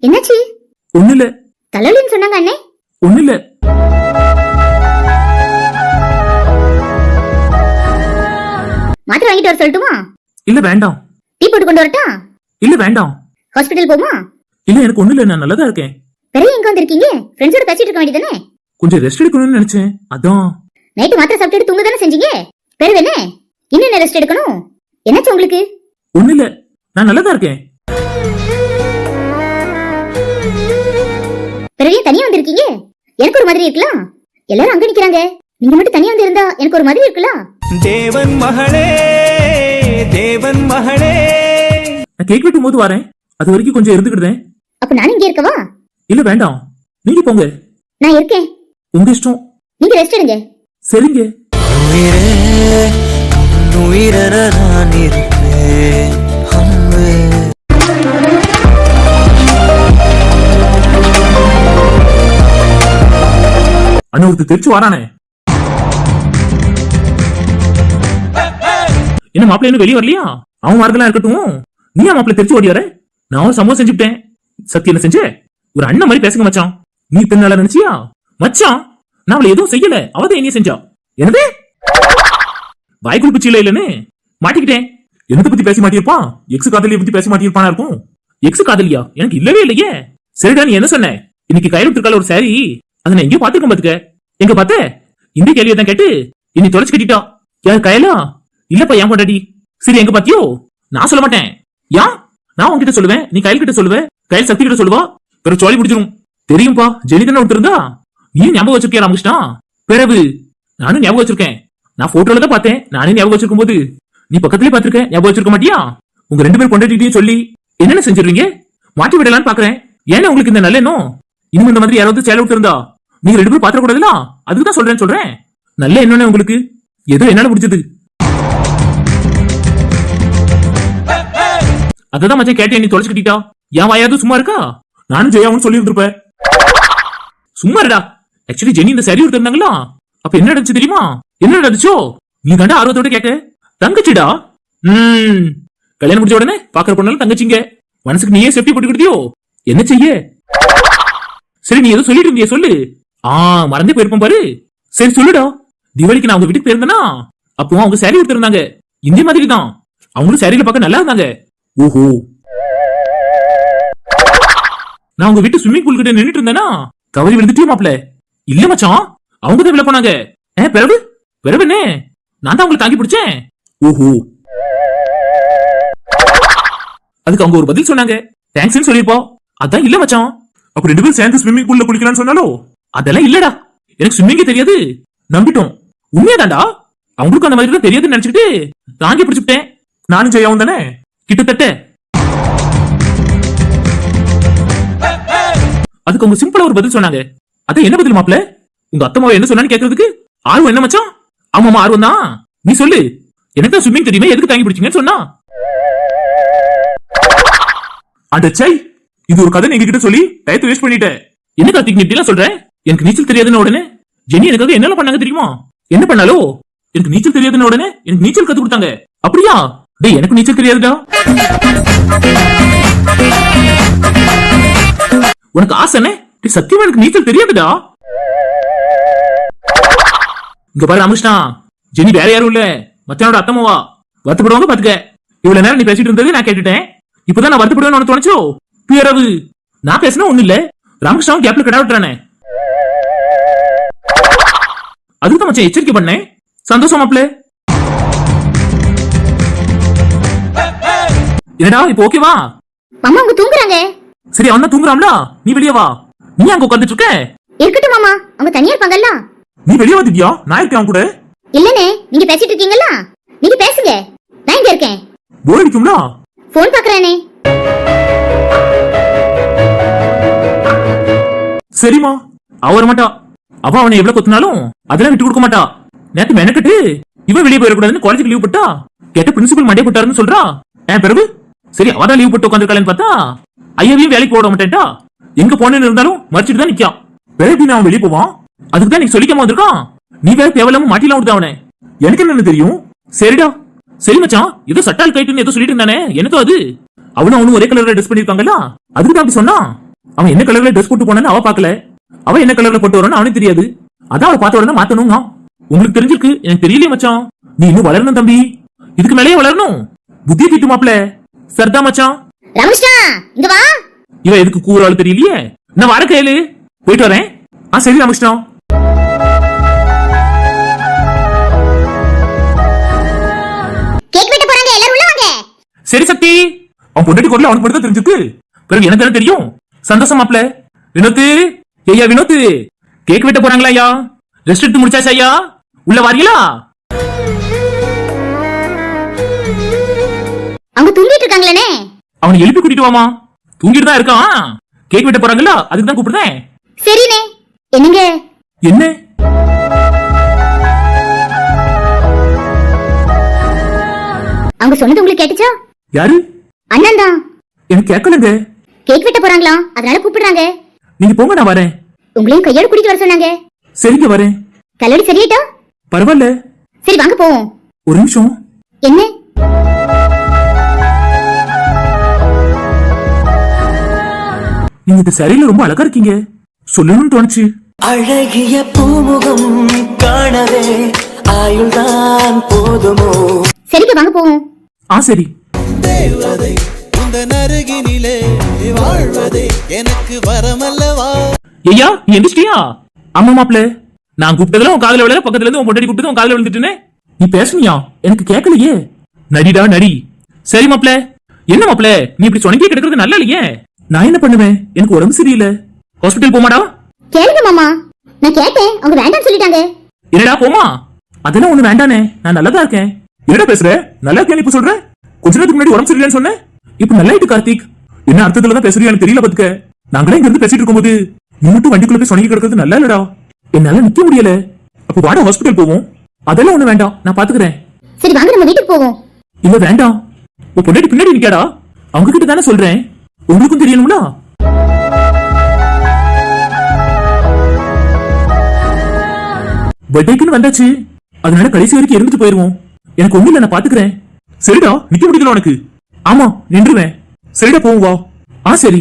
என்னாச்சு? ஒண்ணுல தலைவலின்னு சொன்னாங்க அண்ணே. ஒண்ணுல மாத்திரை வாங்கிட்டு வர சொல்லட்டுமா? இல்ல வேண்டாம். டீ போட்டு கொண்டு வரட்டா? இல்ல வேண்டாம். ஹாஸ்பிடல் போமா? இல்ல எனக்கு ஒண்ணு இல்ல, நான் நல்லதா இருக்கேன். பெரிய எங்க வந்திருக்கீங்க? ஃப்ரெண்ட்ஸோட பேசிட்டு இருக்க வேண்டியதானே? கொஞ்சம் ரெஸ்ட் எடுக்கணும்னு நினைச்சேன், அதான். நைட்டு மாத்திரை சாப்பிட்டு தூங்க தானே செஞ்சீங்க? பெரிய என்ன இன்னும் ரெஸ்ட் எடுக்கணும்? என்னாச்சு உங்களுக்கு? ஒண்ணு இல்ல, நான் நல்லதா இருக்கேன். பெரிய தனியா வந்திருக்கீங்க? எனக்கு ஒரு மாதிரி இருக்கலாம். எல்லாரும் அங்க நிக்கிறாங்க, நீங்க மட்டும் தனியா வந்து இருந்தா எனக்கு ஒரு மாதிரி இருக்கலாம். தேவன் மகளே, தேவன் மகளே. நான் கேக் வெட்டும் போது வரேன், அது வரைக்கும் கொஞ்சம் இருந்துக்கிட்டேன். அப்ப நான் இங்க இருக்கவா? இல்ல வேண்டாம், நீங்க போங்க. நான் இருக்கேன். உங்க இஷ்டம். நீங்க ரெஸ்ட் எடுங்க. சரிங்க. நான் இருப்பேன். அண்ணா ஒருத்தர் தெரிச்சு வாரானே. என்ன மாப்பிள்ள இன்னும் வெளியே வரலையா? அவன் மார்க்கெல்லாம் இருக்கட்டும், நீ மாப்பிள்ள தெரிச்சு ஓடி வர? நான் சம்பவம் செஞ்சுட்டேன். சத்தியம் என்ன செஞ்ச? ஒரு அண்ணன் மாதிரி பேசுங்க மச்சான். நீ பின்னால நினைச்சியா? மச்சான் நான் அவளை எதுவும் செய்யல, அவதான் என்ன செஞ்சா. என்னது வாய்க்குள் பிச்சு இல்லன்னு மாட்டிக்கிட்டேன். என்னத்தை பத்தி பேச மாட்டிருப்பான்? எக்ஸ் காதலியை பத்தி பேச மாட்டிருப்பானா இருக்கும். எக்ஸ் காதலியா? எனக்கு இல்லவே இல்லையே. சரிடா, நீ என்ன சொன்ன? இன்னைக்கு கையில இருக்கால ஒரு சாரி, அதை நான் எங்கேயும் பாத்துக்க பாத்துக்க. எங்க பாத்த? இந்த கேள்வியை தான் கேட்டு இன்னி தொலைச்சு கட்டிட்டா. யார் கையலா? இல்லப்பா, ஏன் கொண்டாடி. சரி எங்க பாத்தியோ? நான் சொல்ல மாட்டேன். ஏன்? நான் உன்கிட்ட சொல்லுவேன், நீ கையில் கிட்ட சொல்லுவேன், கையில் சக்தி கிட்ட சொல்லுவா, பிற சோழி முடிச்சிரும். தெரியும்பா, ஜெனி தானே விட்டு இருந்தா. நீ ஞாபகம் வச்சிருக்கியா ராமகிருஷ்ணா? பிறகு நானும் ஞாபகம் வச்சிருக்கேன். நான் போட்டோல தான் பார்த்தேன். நானே ஞாபகம் வச்சிருக்கும் போது நீ பக்கத்துலயே பாத்துருக்க, ஞாபகம் வச்சிருக்க மாட்டியா? உங்க ரெண்டு பேரும் கொண்டாடிட்டையும் சொல்லி என்னென்ன செஞ்சிருவீங்க? மாட்டி விடலான்னு பாக்குறேன். ஏன்னா உங்களுக்கு இந்த நல்ல எண்ணம்? இன்னும் இந்த மாதிரி யாராவது சேலை விட்டு இருந்தா நீங்க ரெண்டு பேரும் பாத்திர கூடாதுல, அதுக்குதான் சொல்றேன். நல்ல என்னன்னு உங்களுக்கு ஏதோ என்னால முடிஞ்சது. அததான் மச்சான் கேட்டேன், நீ தொலைச்சு கட்டிட்டா. என் வாயாவது சும்மா இருக்கா? நானும் ஜெயாவும் சொல்லி இருந்திருப்பேன். சும்மா இருடா. ஆக்சுவலி ஜெனி இந்த சரி இருந்தாங்களா, அப்ப என்ன நடந்துச்சு தெரியுமா? என்ன நடந்துச்சோ நீ தாண்டா ஆர்வத்தோட கேட்க. தங்கச்சிடா. கல்யாணம் முடிச்ச உடனே பாக்குற பொண்ணாலும் தங்கச்சிங்க. மனசுக்கு நீயே சேஃப்டி போட்டு கொடுத்தியோ? என்ன செய்ய? சரி, நீ ஏதோ சொல்லிட்டு இருந்திய, சொல்லு. மறந்தே போயிருப்போம் பாரு. சரி சொல்லுடா. தீபாவளிக்கு நான் அவங்க வீட்டுக்கு போயிருந்தேனா, அப்போ அவங்க சாரி எடுத்திருந்தாங்க. இந்த மாதிரி தான் அவங்களும் சாரியில பார்க்க நல்லா இருந்தாங்க. ஓஹோ, நான் உங்க வீட்டு ஸ்விம்மிங் பூல் கிட்ட நின்னுட்டு இருந்தேனா தவறி விழுந்துட்டியோ மாப்ள? இல்ல மச்சான், அவங்க தான் விழ போனாங்க. பிறகு பிறகு என்ன? நான் தான் உங்களுக்கு தாங்கி பிடிச்சேன். ஓஹோ, அதுக்கு அவங்க ஒரு பதில் சொன்னாங்க, தேங்க்ஸ் சொல்லிருப்பா. அதான் இல்ல மச்சான், அப்ப ரெண்டு பேரும் சேர்ந்து ஸ்விம்மிங் பூல்ல குளிக்கலாம்னு சொன்னாலோ? அதெல்லாம் இல்லடா, எனக்கு ஸ்விம்மிங்கே தெரியாது. நம்பிட்டோம். உண்மையாதான்டா, அவங்களுக்கு அந்த மாதிரி தான் தெரியாதுன்னு நினைச்சுக்கிட்டு தாங்கி பிடிச்சுட்டேன். நானும் ஜெயாவும் தானே கிட்டத்தட்ட. அதுக்கு அவங்க சிம்பிளா ஒரு பதில் சொன்னாங்க. அதான் என்ன பதில் மாப்ள? உங்க அத்தம்மாவை என்ன சொன்னான்னு கேக்குறதுக்கு ஆர்வம் என்ன மச்சான்? ஆமாமா ஆர்வம் தான். நீ சொல்லு, எனக்கு தான் ஸ்விம்மிங் தெரியுமே, எதுக்கு தாங்கி பிடிச்சீங்கன்னு சொன்னா. அடச்சை, இது ஒரு கதை எங்க கிட்ட சொல்லி டயத்தை வேஸ்ட் பண்ணிட்டேன். என்ன கார்த்திக் நீ இப்படிலாம் சொல்ற? எனக்கு நீச்சல் தெரியாதுன்னு உடனே ஜெனி எனக்காக என்னெல்லாம் பண்ணாங்க தெரியுமா? என்ன பண்ணாலோ? எனக்கு நீச்சல் தெரியாதுன்னு உடனே எனக்கு நீச்சல் கத்து கொடுத்தாங்க. அப்படியா? டேய், எனக்கு நீச்சல் தெரியாதுடா. உனக்கு ஆசைனே? சத்தியமா எனக்கு நீச்சல் தெரியாதுடா. இங்க பாரு ராமகிருஷ்ணா, ஜெனி வேற யாரும் இல்ல, மச்சானோட அத்தம்மாவா. வருத்தப்படுவாங்க பாத்துக்க. இவ்வளவு நேரம் நீ பேசிட்டு இருந்தது நான் கேட்டுட்டேன். இப்பதான் நான் வருத்தப்படுவேன்னு உனக்கு தோணுச்சோ? பிறகு நான் பேசினா ஒண்ணு இல்ல, ராமகிருஷ்ணாவும் கேப்ல கடா விட்டுறானே. அதுக்கு மச்சான் எச்சரிக்கை பண்ணேன். சந்தோஷம் மாப்ள. என்னடா இப்ப ஓகேவா? மாமா அவங்க தூங்குறாங்க. சரி, அவன் தான் தூங்குறான்ல, நீ வெளியே வா. நீ அங்க உட்கார்ந்துட்டு இருக்க? இருக்கட்டும் மாமா, அவங்க தனியா இருப்பாங்கல்ல. நீ வெளியே வா திவ்யா, நான் இருக்கேன் கூட. இல்லனே, நீங்க பேசிட்டு இருக்கீங்கல்ல, நீங்க பேசுங்க, நான் இங்க இருக்கேன். போர் அடிக்கும்ல? போன் பாக்குறானே. சரிமா, அவ வர மாட்டா. அவ அவனை எவ்வளவு கொத்தினாலும் அதெல்லாம் விட்டு கொடுக்க மாட்டா. நேத்து மெனக்கட்டு இவன் வெளியே போயிடக்கூடாதுன்னு காலேஜுக்கு லீவ் போட்டா, கேட்ட பிரின்சிபல் மண்டே போட்டாருன்னு சொல்றா. பிறகு சரி, அவதான் லீவ் போட்டு உட்காந்துருக்காளன்னு பார்த்தா ஐயாவையும் வேலைக்கு போட மாட்டேன்டா. எங்க போனேன்னு இருந்தாலும் மறைச்சிட்டு தான் நிக்கான். பிறகு நான் வெளியே போவான். அதுக்கு தான் நீ சொல்லிக்காம வந்திருக்கான். நீ வேற தேவையில்லாம மாட்டிலாம் விடுத அவனை. எனக்கு என்னன்னு தெரியும். சரிடா சரி மச்சான், ஏதோ சட்டால் கைட்டுன்னு ஏதோ சொல்லிட்டு இருந்தானே, எனக்கோ அது. அவனும் ஒரே கலர்ல ட்ரெஸ் பண்ணிருக்காங்கல்ல, அதுக்கு தான் அப்படி சொன்னான். அவன் என்ன கலர்ல ட்ரெஸ் போட்டு போனான்னு அவ பாக்கல, அவன் என்ன கலர்ல போட்டு வரான்னு அவனுக்கு தெரியாது. அதான் அவளை பார்த்த உடனே மாத்தணுங்க. உங்களுக்கு தெரிஞ்சிருக்கு, எனக்கு தெரியலையே மச்சான். நீ இன்னும் வளரணும் தம்பி, இதுக்கு மேலேயே வளரணும். புத்திய கிட்டு மாப்ள. சரிதா மச்சான். ராமகிருஷ்ணா இங்க வா. இவ எதுக்கு கூறாள் தெரியலையே. நான் வர கையில போயிட்டு வரேன். சரி ராமகிருஷ்ணா. கேக் வெட்ட போறாங்க, எல்லாரும் உள்ள வாங்க. சரி சக்தி. அவன் பொண்டாட்டி குரல் அவனுக்கு மட்டும் தான் தெரிஞ்சிருக்கு, பிறகு எனக்கு என்ன தெரியும். சந்தோஷம் மாப்ள. வினோத்து, ஐயா வினோத்து, கேக் வெட்ட போறாங்களா ஐயா? ரெஸ்ட் எடுத்து முடிச்சாச்சா ஐயா? உள்ள வாரீங்களா? அவங்க தூங்கிட்டு இருக்காங்களே. அவனை எழுப்பி கூட்டிட்டு வாமா. தூங்கிட்டு தான் இருக்கான். கேக் வெட்ட போறாங்களா, அதுக்கு தான் கூப்பிடுறேன். சரிண்ணே. என்னங்க என்ன அவங்க சொன்னது உங்களுக்கு கேட்டுச்சா? யாரு? அண்ணன் தான். எனக்கு கேட்கலங்க. கேக் வெட்ட போறாங்களா, அதனால கூப்பிடுறாங்க. நீங்க போங்க, நான் வரேன். உங்களையும் கையோட கூட்டிட்டு வர சொன்னாங்க. சரிங்க வரேன். கல்லூரி சரியாயிட்டா? பரவாயில்ல. சரி வாங்க போவோம். ஒரு நிமிஷம். என்ன? நீங்க இந்த சரியில ரொம்ப அழகா இருக்கீங்க, சொல்லணும்னு தோணுச்சு. அழகிய பூமுகம் காணவே ஆயுள்தான் போதுமோ. சரிங்க வாங்க போவோம். சரி. தேவதை இந்த நருகினிலே வாழ்வதே எனக்கு வரமல்லவா. ஐயா நீ எந்திரிச்சிட்டியா? ஆமா மாப்ள, நான் கூப்பிட்டதுல உன் காதுல விழல, பக்கத்துல இருந்து உன் பொண்டாட்டி கூப்பிட்டது உன் காதுல விழுந்துட்டுனே. நீ பேசுனியா? எனக்கு கேட்கலையே. நடிடா நடி. சரி மாப்ள. என்ன மாப்ள, நீ இப்படி சொன்னக்கே கிடக்குறது நல்லா இல்லையே. நான் என்ன பண்ணுவேன், எனக்கு உடம்பு சரியில்லை. ஹாஸ்பிட்டல் போமாடா? கேளுங்க மாமா, நான் கேட்டேன், அவங்க வேண்டாம்னு சொல்லிட்டாங்க. என்னடா போமா? அதெல்லாம் ஒண்ணு வேண்டானே, நான் நல்லதா இருக்கேன். என்னடா பேசுற? நல்லா இருக்கேன் இப்ப சொல்ற? கொஞ்ச நேரத்துக்கு முன்னாடி உடம்பு சரியில்லைன்னு சொன்னேன், இப்ப நல்லா இருக்கு கார்த்திக். என்ன அர்த்தத்துல தான் பேசுறியா எனக்கு தெரியல பாத்துக்க. நாங்களே இங்க இருந்து பேசிட்டு இருக்கும்போது நீ மட்டும் வண்டிக்குள்ள போய் சொன்னி கிடக்கிறது நல்லா இல்லடா. என்னால நிக்க முடியல. அப்ப வாட ஹாஸ்பிட்டல் போவோம். அதெல்லாம் ஒண்ணு வேண்டாம், நான் பாத்துக்கிறேன். சரி வாங்க நம்ம வீட்டுக்கு போவோம். இல்ல வேண்டாம், உன் பொண்டாட்டி பின்னாடி நிக்காடா. அவங்க கிட்ட தானே சொல்றேன், உங்களுக்கும் தெரியணும்ல. பர்த்டேக்குன்னு வந்தாச்சு, அதனால கடைசி வரைக்கும் இருந்துட்டு போயிருவோம். எனக்கு ஒண்ணு இல்ல, நான் பாத்துக்கிறேன். சரிடா, நிக்க முடியல உனக்கு? ஆமா நின்றுவேன். சரிடா போவோம் வா. சரி.